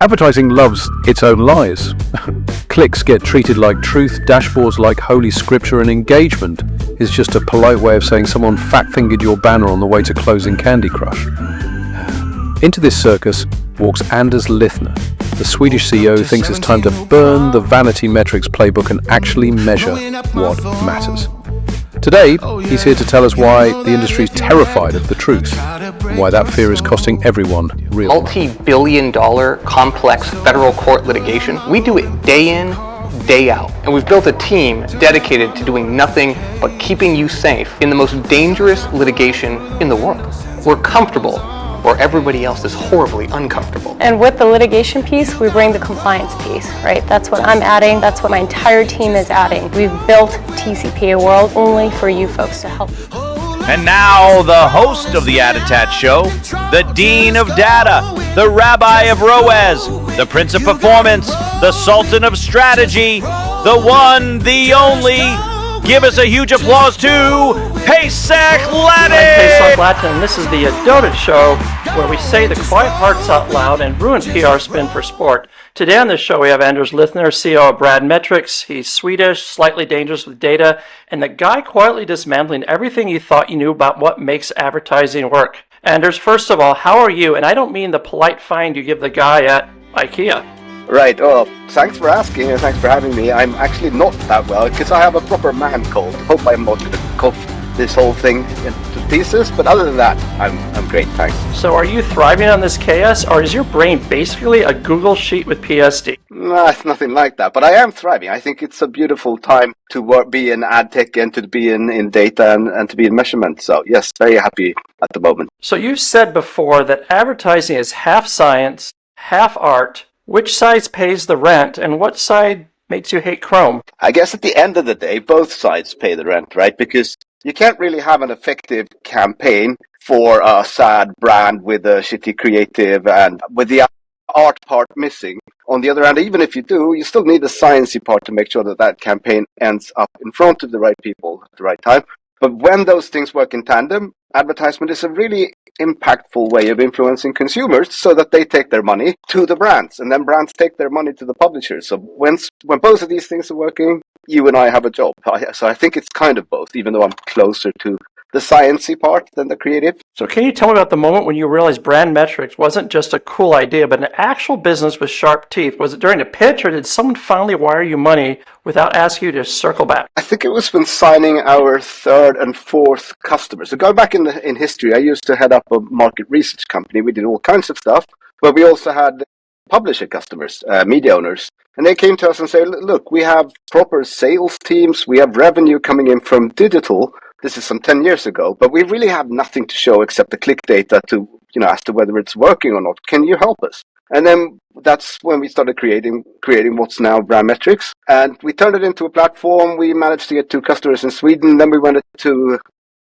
Advertising loves its own lies. Clicks get treated like truth, dashboards like holy scripture, and engagement is just a polite way of saying someone fat-fingered your banner on the way to closing Candy Crush. Into this circus walks Anders Lithner. The Swedish CEO thinks it's time to burn the vanity metrics playbook and actually measure what matters. Today, he's here to tell us why the industry is terrified of the truth and why that fear is costing everyone real money. Multi-billion-dollar complex federal court litigation. We do it day in, day out. And we've built a team dedicated to doing nothing but keeping you safe in the most dangerous litigation in the world. We're comfortable where everybody else is horribly uncomfortable. And with the litigation piece, we bring the compliance piece, right? That's what I'm adding. That's what my entire team is adding. We've built TCPA World only for you folks to help. And now the host of the ADOTAT Show, the Dean of Data, the Rabbi of ROAS, the Prince of Performance, the Sultan of Strategy, the one, the only. Give us a huge applause to Pesach Latin! I'm Pesach Latin, and this is the ADOTAT Show, where we say the quiet parts out loud and ruin PR spin for sport. Today on this show, we have Anders Lithner, CEO of Brad Metrics. He's Swedish, slightly dangerous with data, and the guy quietly dismantling everything you thought you knew about what makes advertising work. Anders, first of all, how are you? And I don't mean the polite find you give the guy at IKEA. Right, well, thanks for asking and thanks for having me. I'm actually not that well because I have a proper man cold. Hope I'm not going to cough this whole thing into pieces, but other than that, I'm great, thanks. So are you thriving on this chaos, or is your brain basically a Google sheet with PSD? No, it's nothing like that, but I am thriving. I think it's a beautiful time to be in ad tech and to be in data and to be in measurement. So yes, very happy at the moment. So you've said before that advertising is half science, half art. Which side pays the rent, and what side makes you hate Chrome? I guess at the end of the day, both sides pay the rent, right? Because you can't really have an effective campaign for a sad brand with a shitty creative and with the art part missing. On the other hand, even if you do, you still need the sciencey part to make sure that that campaign ends up in front of the right people at the right time. But when those things work in tandem, advertisement is a really impactful way of influencing consumers so that they take their money to the brands and then brands take their money to the publishers. So when both of these things are working, you and I have a job. So I think it's kind of both, even though I'm closer to the sciencey part than the creative. So can you tell me about the moment when you realized brand metrics wasn't just a cool idea, but an actual business with sharp teeth? Was it during a pitch, or did someone finally wire you money without asking you to circle back? I think it was when signing our third and fourth customers. So going back in history, I used to head up a market research company. We did all kinds of stuff, but we also had publisher customers, media owners. And they came to us and said, look, we have proper sales teams, we have revenue coming in from digital. This is some 10 years ago, but we really have nothing to show except the click data to, as to whether it's working or not. Can you help us? And then that's when we started creating what's now Brand Metrics. And we turned it into a platform. We managed to get 2 customers in Sweden. Then we went to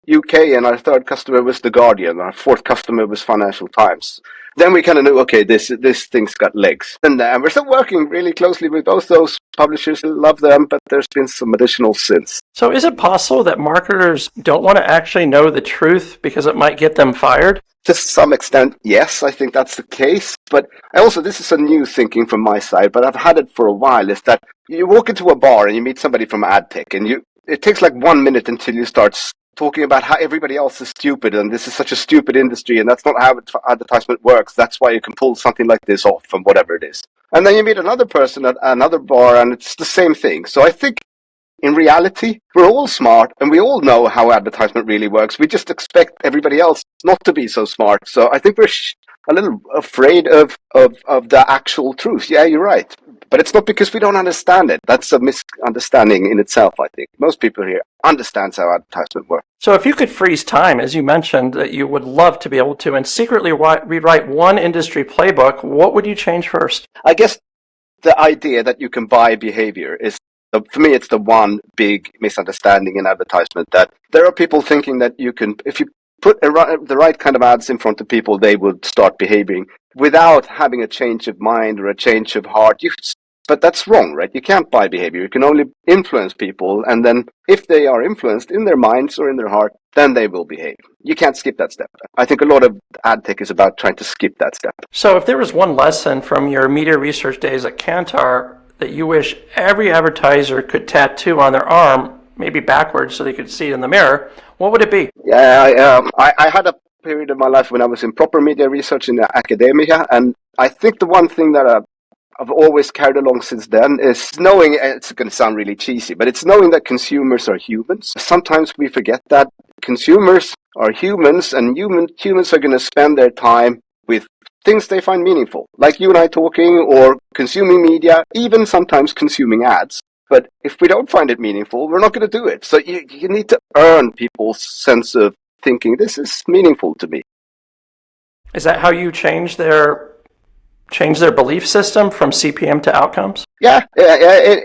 UK, and our third customer was The Guardian. Our fourth customer was Financial Times. Then we kind of knew, okay, this thing's got legs. And we're still working really closely with both those publishers. Love them, but there's been some additional since. So is it possible that marketers don't want to actually know the truth because it might get them fired? To some extent, yes, I think that's the case. But this is a new thinking from my side, but I've had it for a while, is that you walk into a bar and you meet somebody from ad tech, and it takes like 1 minute until you start talking about how everybody else is stupid and this is such a stupid industry and that's not how advertisement works. That's why you can pull something like this off and whatever it is. And then you meet another person at another bar and it's the same thing. So I think in reality, we're all smart and we all know how advertisement really works. We just expect everybody else not to be so smart. So I think we're a little afraid of the actual truth. Yeah, you're right. But it's not because we don't understand it. That's a misunderstanding in itself, I think. Most people here understand how advertisement works. So if you could freeze time, as you mentioned, that you would love to be able to, and secretly rewrite one industry playbook, what would you change first? I guess the idea that you can buy behavior is, for me, it's the one big misunderstanding in advertisement, that there are people thinking that you can, if you put the right kind of ads in front of people, they would start behaving without having a change of mind or a change of heart. You But that's wrong, right? You can't buy behavior. You can only influence people. And then if they are influenced in their minds or in their heart, then they will behave. You can't skip that step. I think a lot of ad tech is about trying to skip that step. So if there was one lesson from your media research days at Kantar that you wish every advertiser could tattoo on their arm, maybe backwards so they could see it in the mirror, what would it be? Yeah, I had a period of my life when I was in proper media research in academia, and I think the one thing that I've always carried along since then is knowing, it's going to sound really cheesy, but it's knowing that consumers are humans. Sometimes we forget that consumers are humans, and humans are going to spend their time with things they find meaningful, like you and I talking or consuming media, even sometimes consuming ads. But if we don't find it meaningful, we're not going to do it. So you need to earn people's sense of thinking, this is meaningful to me. Is that how you change their belief system from CPM to outcomes? Yeah,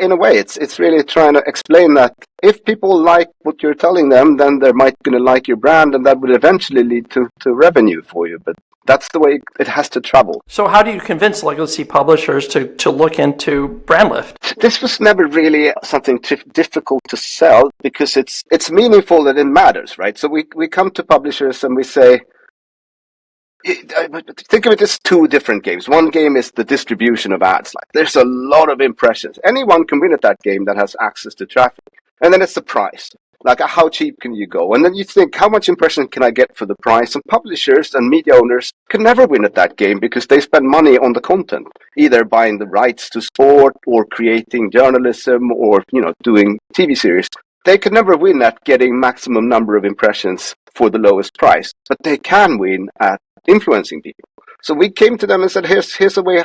in a way, it's really trying to explain that if people like what you're telling them, then they're going to like your brand, and that would eventually lead to revenue for you. But that's the way it has to travel. So how do you convince legacy publishers to look into brand lift? This was never really something difficult to sell because it's meaningful that it matters, right? So we come to publishers and we say, think of it as two different games. One game is the distribution of ads. Like, there's a lot of impressions. Anyone can win at that game that has access to traffic. And then it's the price. Like, how cheap can you go? And then you think, how much impression can I get for the price? And publishers and media owners can never win at that game because they spend money on the content, either buying the rights to sport or creating journalism or, doing TV series. They can never win at getting maximum number of impressions for the lowest price, but they can win at influencing people. So we came to them and said, here's a way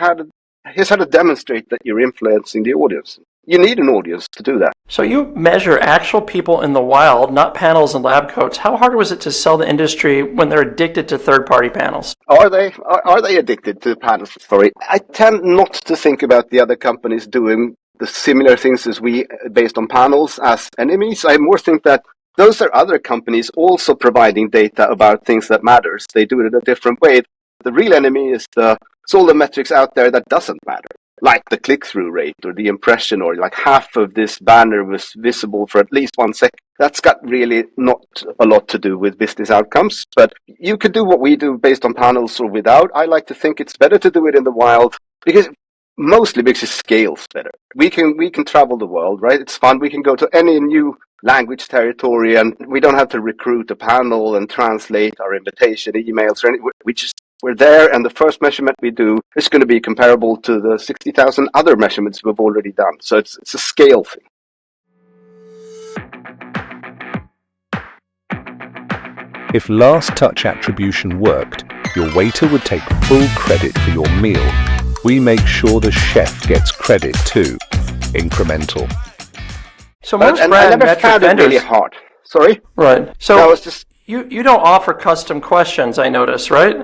here's how to demonstrate that you're influencing the audience. You need an audience to do that. So you measure actual people in the wild, not panels and lab coats. How hard was it to sell the industry when they're addicted to third-party panels? Are they addicted to panels? Sorry, I tend not to think about the other companies doing the similar things as we, based on panels, as enemies. I more think that those are other companies also providing data about things that matters. They do it in a different way. The real enemy is all the metrics out there that doesn't matter, like the click-through rate or the impression, or like half of this banner was visible for at least 1 second. That's got really not a lot to do with business outcomes, but you could do what we do based on panels or without. I like to think it's better to do it in the wild mostly because it scales better. We can travel the world, right? It's fun. We can go to any new language territory, and we don't have to recruit a panel and translate our invitation emails or anything. We're there, and the first measurement we do is going to be comparable to the 60,000 other measurements we've already done. So it's a scale thing. If last touch attribution worked, your waiter would take full credit for your meal. We make sure the chef gets credit too. Incremental. So most I brand never metric found it vendors, really hard. Sorry? right? So That was just you don't offer custom questions, I notice, right?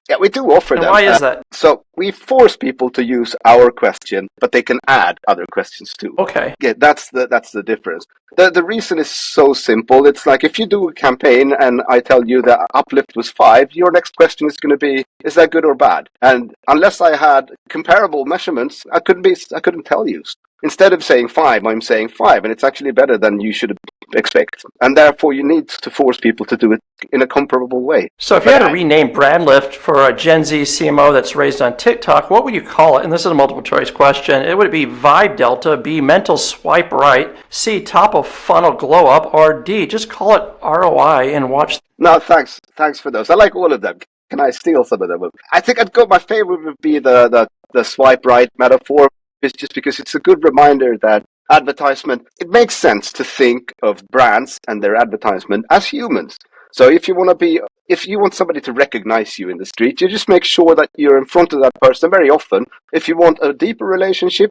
Yeah, we do offer And them. why is that? So we force people to use our question, but they can add other questions too. Okay. Yeah, that's the difference. The reason is so simple. It's like if you do a campaign and I tell you that uplift was 5, your next question is going to be, is that good or bad? And unless I had comparable measurements, I couldn't tell you. Instead of saying 5, I'm saying 5, and it's actually better than you should expect. And therefore, you need to force people to do it in a comparable way. So if you had to rename brand lift for a Gen Z CMO that's raised on TikTok, what would you call it? And this is a multiple choice question. Would it be Vibe Delta, B, mental swipe right, C, top of funnel glow up, or D, just call it ROI and watch? No, thanks for those. I like all of them. Can I steal some of them? I think my favorite would be the swipe right metaphor. It's just because it's a good reminder that advertisement, it makes sense to think of brands and their advertisement as humans. So if you want somebody to recognize you in the street, you just make sure that you're in front of that person very often. If you want a deeper relationship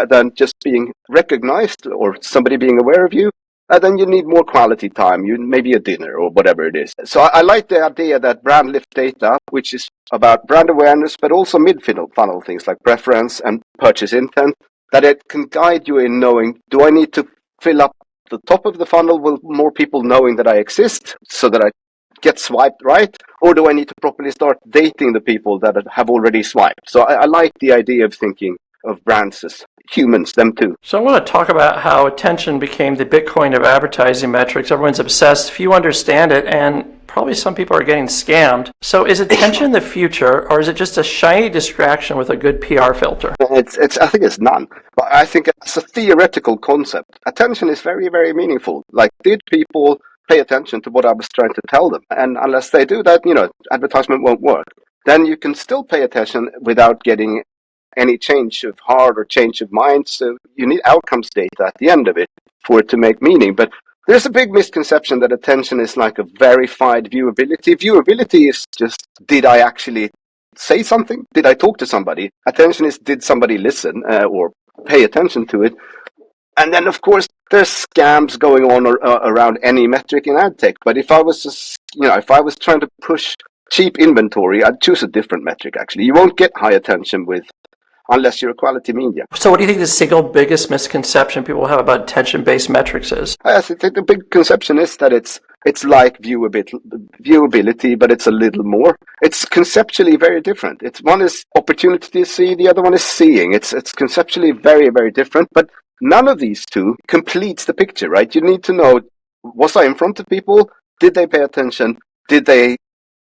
than just being recognized or somebody being aware of you, then you need more quality time, maybe a dinner or whatever it is. So I like the idea that brand lift data, which is about brand awareness, but also mid-funnel things like preference and purchase intent, that it can guide you in knowing, do I need to fill up the top of the funnel with more people knowing that I exist so that I get swiped right? Or do I need to properly start dating the people that have already swiped? So I like the idea of thinking of brands as humans, them too. So I want to talk about how attention became the Bitcoin of advertising metrics. Everyone's obsessed, few understand it, and probably some people are getting scammed. So is attention the future, or is it just a shiny distraction with a good PR filter? I think it's none. But I think it's a theoretical concept. Attention is very, very meaningful. Like, did people pay attention to what I was trying to tell them? And unless they do that, advertisement won't work. Then you can still pay attention without getting any change of heart or change of mind. So you need outcomes data at the end of it for it to make meaning. But there's a big misconception that attention is like a verified viewability. Viewability is just, did I actually say something? Did I talk to somebody? Attention is, did somebody listen or pay attention to it? And then, of course, there's scams going on around any metric in ad tech. But if I was just, if I was trying to push cheap inventory, I'd choose a different metric, actually. You won't get high attention unless you're a quality media. So what do you think the single biggest misconception people have about attention-based metrics is? I think the big conception is that it's like viewability, but it's a little more. It's conceptually very different. One is opportunity to see, the other one is seeing. It's conceptually very, very different, but none of these two completes the picture, right? You need to know, was I in front of people? Did they pay attention?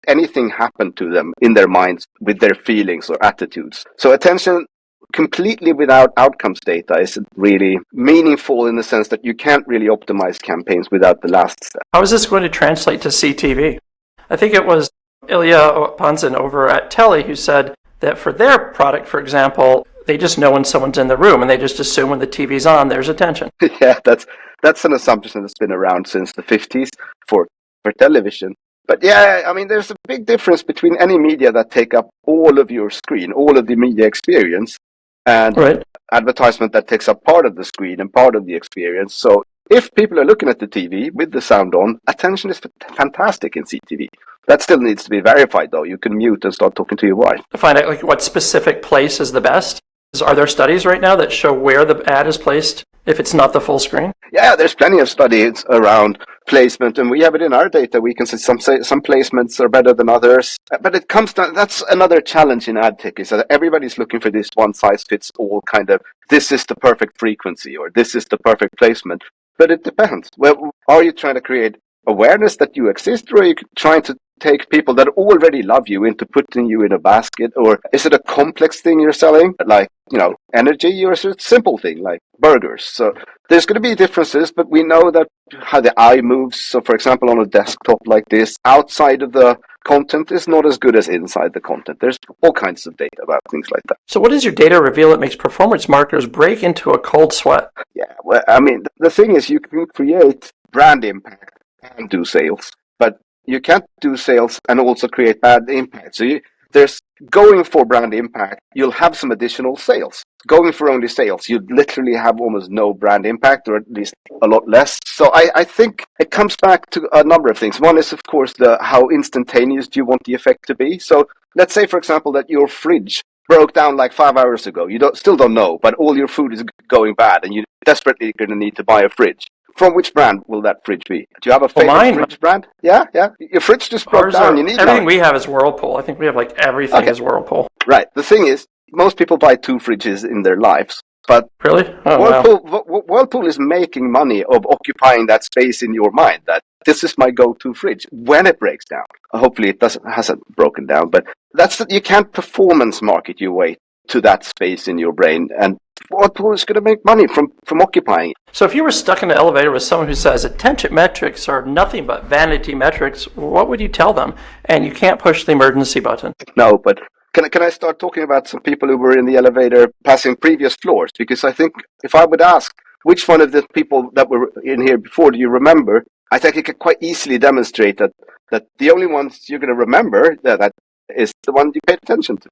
Anything happen to them in their minds with their feelings or attitudes? So attention completely without outcomes data isn't really meaningful, in the sense that you can't really optimize campaigns without the last step. How is this going to translate to CTV? I think it was Ilya Panzin over at Telly who said that for their product, for example, they just know when someone's in the room and they just assume when the TV's on, there's attention. Yeah, that's an assumption that's been around since the 50s for television. But yeah, I mean, there's a big difference between any media that take up all of your screen, all of the media experience, and advertisement that takes up part of the screen and part of the experience. So if people are looking at the TV with the sound on, attention is fantastic in CTV. That still needs to be verified, though. You can mute and start talking to your wife. To find out what specific place is the best. Are there studies right now that show where the ad is placed if it's not the full screen? Yeah, there's plenty of studies around placement, and we have it in our data. We can say some placements are better than others. But it comes down, that's another challenge in ad tech, is that everybody's looking for this one size fits all kind of, this is the perfect frequency or this is the perfect placement. But it depends. Well, are you trying to create awareness that you exist, or are you trying to take people that already love you into putting you in a basket? Or is it a complex thing you're selling, like, energy, or is it a simple thing like burgers? So there's going to be differences, but we know that how the eye moves. So for example, on a desktop like this, outside of the content is not as good as inside the content. There's all kinds of data about things like that. So what does your data reveal that makes performance marketers break into a cold sweat? Yeah, well, I mean, the thing is, you can create brand impact and do sales, but you can't do sales and also create bad impact. So there's going for brand impact, you'll have some additional sales. Going for only sales, you'd literally have almost no brand impact, or at least a lot less. So I think it comes back to a number of things. One is, of course, how instantaneous do you want the effect to be? So let's say, for example, that your fridge broke down like 5 hours ago. You still don't know, but all your food is going bad, and you're desperately going to need to buy a fridge. From which brand will that fridge be? Do you have a favorite fridge brand? Yeah. Your fridge just broke down. You need everything we have is Whirlpool. I think we have everything is Whirlpool. Right. The thing is, most people buy 2 fridges in their lives. But really? Whirlpool is making money of occupying that space in your mind, that this is my go-to fridge when it breaks down. Hopefully it hasn't broken down, but you can't performance market your way to that space in your brain, and Whirlpool is going to make money from occupying it. So if you were stuck in an elevator with someone who says attention metrics are nothing but vanity metrics, what would you tell them? And you can't push the emergency button. No, but can I start talking about some people who were in the elevator passing previous floors? Because I think if I would ask which one of the people that were in here before do you remember, I think I could quite easily demonstrate that the only ones you're going to remember that is the one you paid attention to.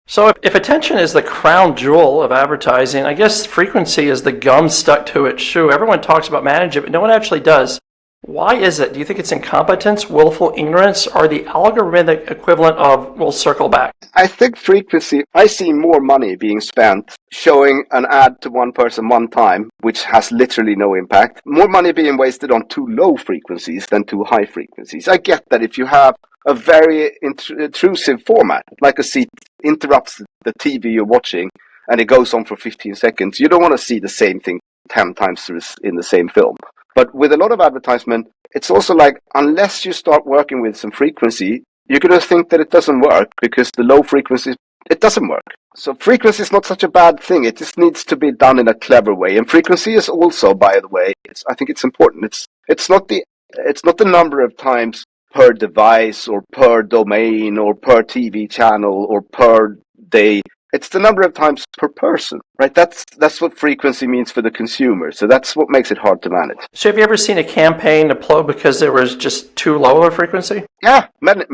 So if attention is the crown jewel of advertising, I guess frequency is the gum stuck to its shoe. Everyone talks about managing it, but no one actually does. Why is it? Do you think it's incompetence, willful ignorance, or the algorithmic equivalent of we'll circle back? I think frequency, I see more money being spent showing an ad to one person one time, which has literally no impact. More money being wasted on too low frequencies than too high frequencies. I get that if you have a very intrusive format, like a seat interrupts the TV you're watching and it goes on for 15 seconds. You don't want to see the same thing 10 times in the same film. But with a lot of advertisement, it's also like, unless you start working with some frequency, you're going to think that it doesn't work because the low frequency, it doesn't work. So frequency is not such a bad thing. It just needs to be done in a clever way. And frequency is also, by the way, I think it's important. It's not the number of times per device or per domain or per TV channel or per day. It's the number of times per person, right? That's what frequency means for the consumer. So that's what makes it hard to manage. So have you ever seen a campaign deploy because there was just too low a frequency? Yeah, many.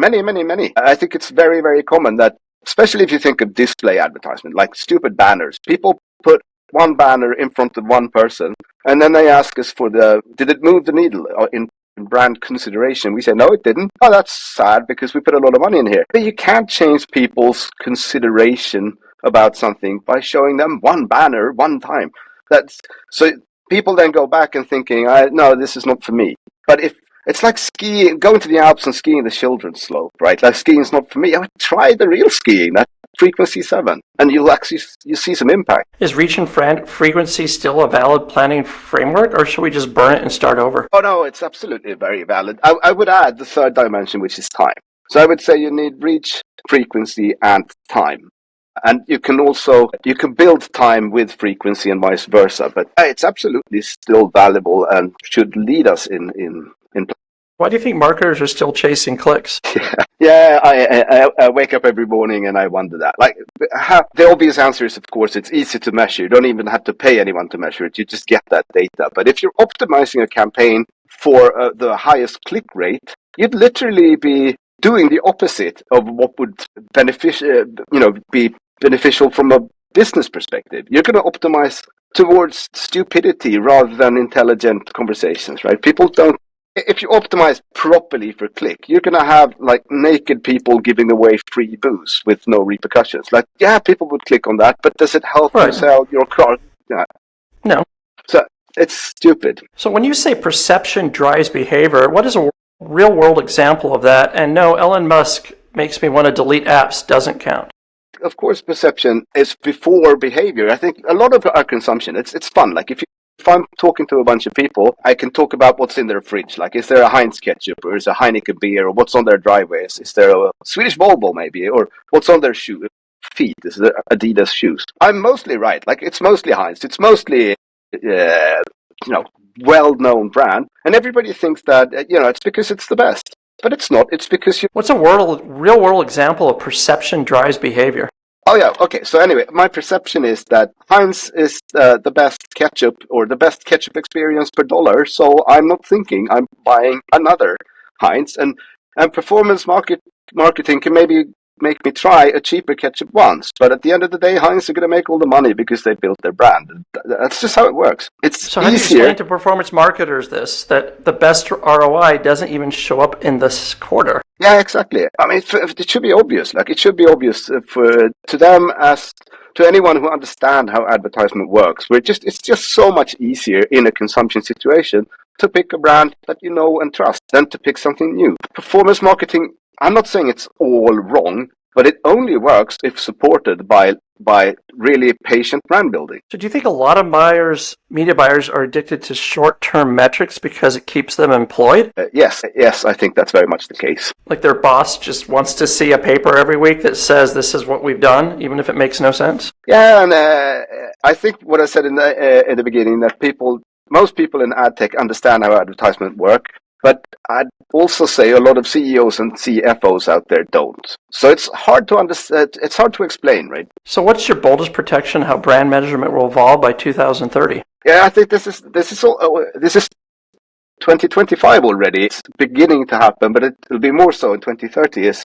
I think it's very, very common that, especially if you think of display advertisement, like stupid banners. People put one banner in front of one person, and then they ask us did it move the needle in brand consideration? We say, no, it didn't. Oh, that's sad because we put a lot of money in here. But you can't change people's consideration about something by showing them one banner one time. So people then go back and thinking, no, this is not for me. But if it's like skiing, going to the Alps and skiing the children's slope, right? Like skiing is not for me. I would try the real skiing, that frequency 7, and you see some impact. Is reach and frequency still a valid planning framework, or should we just burn it and start over? Oh no, it's absolutely very valid. I would add the third dimension, which is time. So I would say you need reach, frequency, and time. And you can build time with frequency and vice versa, but it's absolutely still valuable and should lead us in. Why do you think marketers are still chasing clicks? Yeah, I wake up every morning and I wonder that. Like, the obvious answer is, of course, it's easy to measure. You don't even have to pay anyone to measure it. You just get that data. But if you're optimizing a campaign for the highest click rate, you'd literally be doing the opposite of what would be beneficial from a business perspective. You're going to optimize towards stupidity rather than intelligent conversations, right? If you optimize properly for click, you're going to have like naked people giving away free booze with no repercussions. Like, yeah, people would click on that, but does it help you sell your car? Yeah. No. So it's stupid. So when you say perception drives behavior, what is a real world example of that? And no, Elon Musk makes me want to delete apps doesn't count. Of course, perception is before behavior. I think a lot of our consumption, it's fun. Like if I'm talking to a bunch of people, I can talk about what's in their fridge. Like, is there a Heinz ketchup or is there a Heineken beer or what's on their driveways? Is there a Swedish Volvo maybe? Or what's on their feet? Is there Adidas shoes? I'm mostly right. Like, it's mostly Heinz. It's mostly, well-known brand. And everybody thinks that, it's because it's the best. But it's not. It's because What's a real-world example of perception drives behavior? Oh, yeah. Okay. So anyway, my perception is that Heinz is the best ketchup or the best ketchup experience per dollar. So I'm not thinking I'm buying another Heinz. And performance marketing can maybe make me try a cheaper ketchup once. But at the end of the day, Heinz are going to make all the money because they built their brand. That's just how it works. It's so how do you explain to performance marketers that the best ROI doesn't even show up in this quarter? Yeah, exactly. I mean, it should be obvious. Like, it should be obvious to them as to anyone who understands how advertisement works. It's just so much easier in a consumption situation to pick a brand that you know and trust than to pick something new. Performance marketing, I'm not saying it's all wrong, but it only works if supported by really patient brand building. So do you think a lot of media buyers are addicted to short-term metrics because it keeps them employed? Yes, I think that's very much the case. Like their boss just wants to see a paper every week that says this is what we've done, even if it makes no sense? Yeah, and I think what I said in the beginning, that most people in ad tech understand how advertisement work. But I'd also say a lot of CEOs and CFOs out there don't. So it's hard to understand. It's hard to explain, right? So what's your boldest protection how brand measurement will evolve by 2030? Yeah, I think this is 2025 already. It's beginning to happen, but it'll be more so in 2030. Is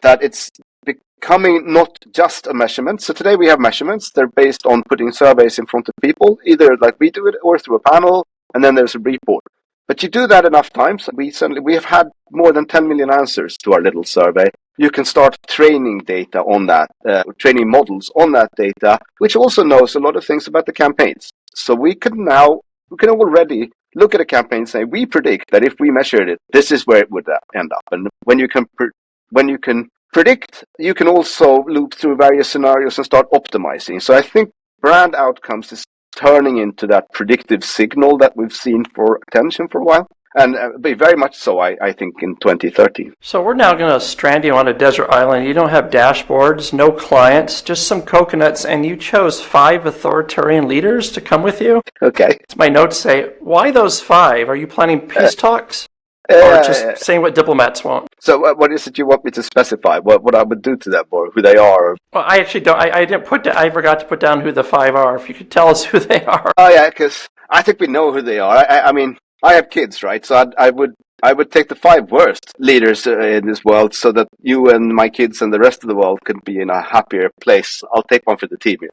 that it's becoming not just a measurement. So today we have measurements. They're based on putting surveys in front of people, either like we do it or through a panel, and then there's a report. But you do that enough times, we have had more than 10 million answers to our little survey. You can start training data on that, training models on that data, which also knows a lot of things about the campaigns. So we can already look at a campaign and say, we predict that if we measured it, this is where it would end up. And when you can predict, you can also loop through various scenarios and start optimizing. So I think brand outcomes is turning into that predictive signal that we've seen for attention for a while. And be very much so, I think, in 2030. So we're now going to strand you on a desert island. You don't have dashboards, no clients, just some coconuts, and you chose 5 authoritarian leaders to come with you? Okay. As my notes say, why those 5? Are you planning peace talks? Or just saying what diplomats won't? So what is it you want me to specify? What I would do to them, or who they are? Well, I actually don't. I didn't put. I forgot to put down who the 5 are. If you could tell us who they are. Oh yeah, because I think we know who they are. I mean, I have kids, right? So I would take the 5 worst leaders in this world, so that you and my kids and the rest of the world could be in a happier place. I'll take one for the team here.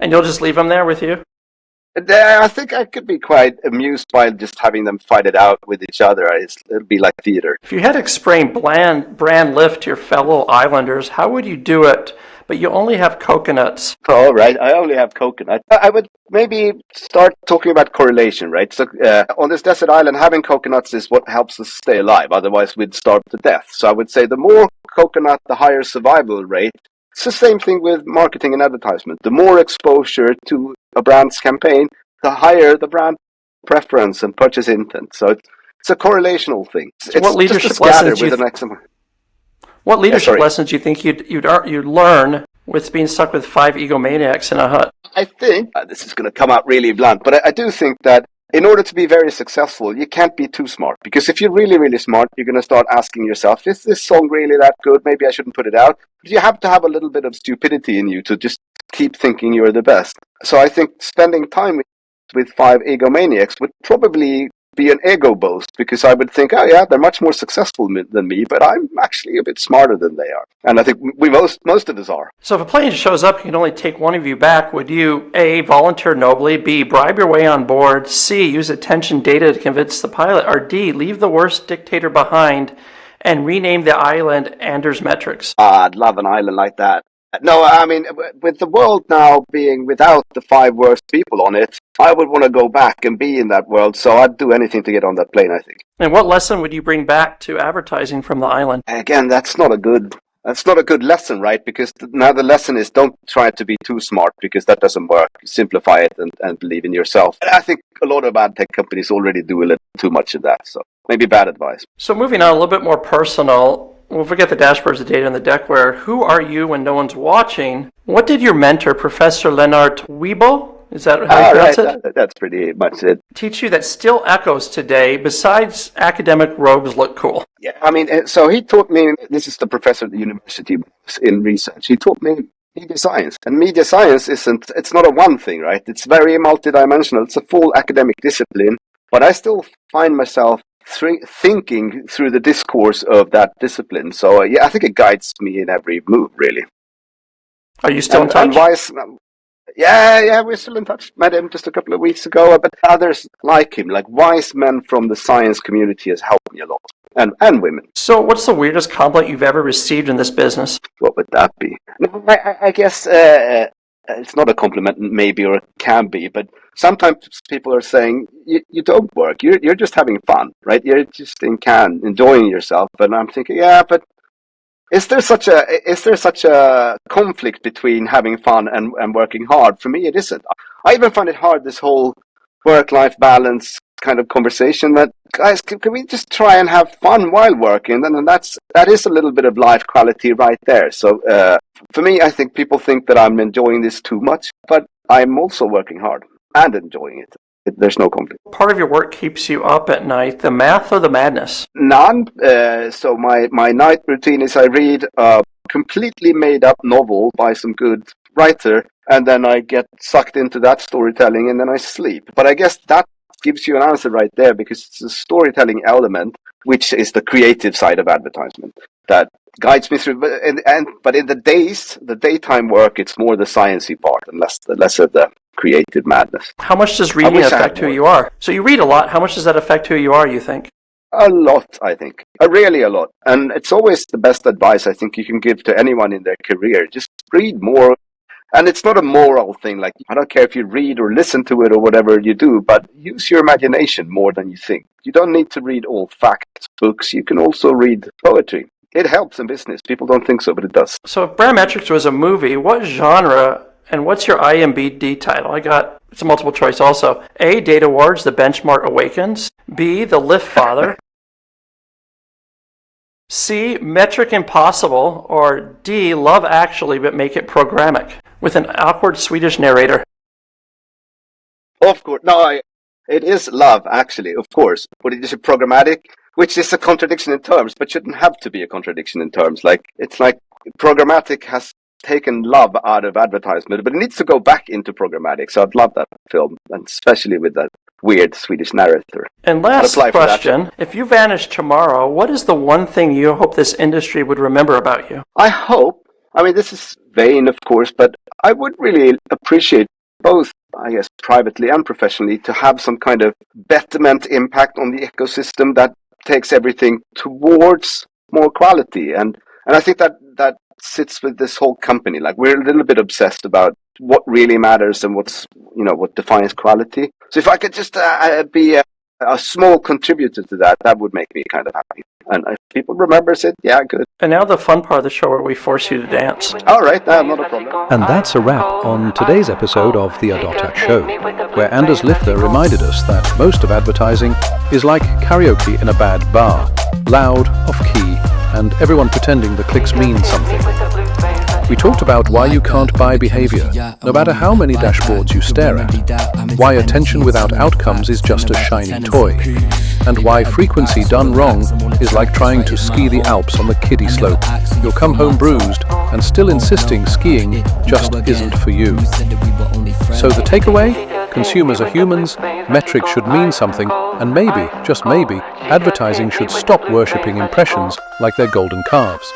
And you'll just leave them there with you? I think I could be quite amused by just having them fight it out with each other. It'd be like theater. If you had to explain brand lift to your fellow islanders, how would you do it? But you only have coconuts. Oh, right. I only have coconut. I would maybe start talking about correlation, right? So on this desert island, having coconuts is what helps us stay alive. Otherwise, we'd starve to death. So I would say the more coconut, the higher survival rate. It's the same thing with marketing and advertisement. The more exposure to a brand's campaign, the higher the brand preference and purchase intent. So it's a correlational thing. So what leadership lessons lessons do you think you'd learn with being stuck with 5 egomaniacs in a hut? I think this is going to come out really blunt, but I do think that in order to be very successful, you can't be too smart. Because if you're really, really smart, you're going to start asking yourself, is this song really that good? Maybe I shouldn't put it out. But you have to have a little bit of stupidity in you to just keep thinking you're the best. So I think spending time with 5 egomaniacs would probably be an ego boast, because I would think, oh yeah, they're much more successful than me, but I'm actually a bit smarter than they are. And I think we most of us are. So if a plane shows up, you can only take one of you back. Would you A, volunteer nobly, B, bribe your way on board, C, use attention data to convince the pilot, or D, leave the worst dictator behind and rename the island Anders Metrics? I'd love an island like that. No, I mean, with the world now being without the 5 worst people on it, I would want to go back and be in that world, so I'd do anything to get on that plane, I think. And what lesson would you bring back to advertising from the island? Again, that's not a good lesson, right? Because now the lesson is don't try to be too smart, because that doesn't work. Simplify it and believe in yourself. And I think a lot of ad tech companies already do a little too much of that, so maybe bad advice. So moving on a little bit more personal, we'll forget the dashboards, the data, and the deckware. Who are you when no one's watching? What did your mentor, Professor Lennart Weibo, is that how you pronounce it? That's pretty much it. Teach you that still echoes today, besides academic robes look cool? Yeah, I mean, so he taught me, this is the professor at the university in research, he taught me media science. And media science it's not a one thing, right? It's very multidimensional. It's a full academic discipline. But I still find myself thinking through the discourse of that discipline. So yeah, I think it guides me in every move, really. Are you still in touch? Yeah, we're still in touch. Met him just a couple of weeks ago, but others like him, like wise men from the science community, has helped me a lot, and women. So what's the weirdest compliment you've ever received in this business? What would that be? I guess it's not a compliment, maybe, or it can be, but sometimes people are saying, you don't work, you're just having fun, right? You're just in Cannes, enjoying yourself. And I'm thinking, yeah, but is there such a conflict between having fun and working hard? For me, it isn't. I even find it hard, this whole work-life balance kind of conversation, that, guys, can we just try and have fun while working? And that is a little bit of life quality right there. So for me, I think people think that I'm enjoying this too much, but I'm also working hard and enjoying it. There's no conflict. Part of your work keeps you up at night, the math or the madness? None. So my night routine is I read a completely made up novel by some good writer, and then I get sucked into that storytelling, and then I sleep. But I guess that gives you an answer right there, because it's a storytelling element, which is the creative side of advertisement, that guides me through. But in the daytime work, it's more the sciencey part and less of the creative madness. How much does reading affect who you are? So you read a lot. How much does that affect who you are, you think? A lot, I think. Really a lot. And it's always the best advice I think you can give to anyone in their career. Just read more. And it's not a moral thing. Like, I don't care if you read or listen to it or whatever you do, but use your imagination more than you think. You don't need to read all fact books. You can also read poetry. It helps in business. People don't think so, but it does. So if Barometrics was a movie, what genre and what's your IMDb title? It's a multiple choice also. A, Data Wars, The Benchmark Awakens. B, The Lift Father. C, Metric Impossible. Or D, Love Actually, but make it programmatic, with an awkward Swedish narrator. Of course. No, it is Love Actually, of course. But it is a programmatic, which is a contradiction in terms, but shouldn't have to be a contradiction in terms. It's like programmatic has taken love out of advertisement, but it needs to go back into programmatic. So I'd love that film, and especially with that weird Swedish narrator. And last question, if you vanished tomorrow, what is the one thing you hope this industry would remember about you? This is vain, of course, but I would really appreciate both, I guess, privately and professionally, to have some kind of betterment impact on the ecosystem that takes everything towards more quality. And I think that sits with this whole company. Like, we're a little bit obsessed about what really matters and what defines quality. So if I could just be a small contributor to that would make me kind of happy. And if people remember it, yeah, good. And now the fun part of the show where we force you to dance. All right, not a problem. And that's a wrap on today's episode of the ADOTAT Show, where Anders Lithner reminded us that most of advertising is like karaoke in a bad bar, loud, off-key, and everyone pretending the clicks mean something. We talked about why you can't buy behavior, no matter how many dashboards you stare at, why attention without outcomes is just a shiny toy, and why frequency done wrong is like trying to ski the Alps on the kiddie slope. You'll come home bruised and still insisting skiing just isn't for you. So the takeaway? Consumers are humans, metrics should mean something, and maybe, just maybe, advertising should stop worshipping impressions like they're golden calves.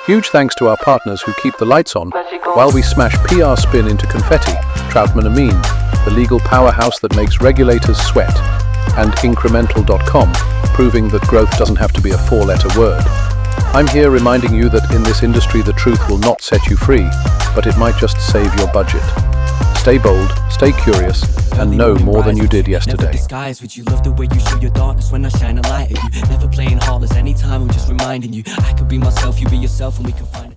Huge thanks to our partners who keep the lights on while we smash PR spin into confetti, Troutman Amin, the legal powerhouse that makes regulators sweat, and incremental.com, proving that growth doesn't have to be a four-letter word. I'm here reminding you that in this industry the truth will not set you free, but it might just save your budget. Stay bold, stay curious, and know more than you did yesterday. Never disguise with you, love the way you show your darkness when I shine a light at you. Never playing heartless anytime, I'm just reminding you I could be myself, you be yourself, and we can find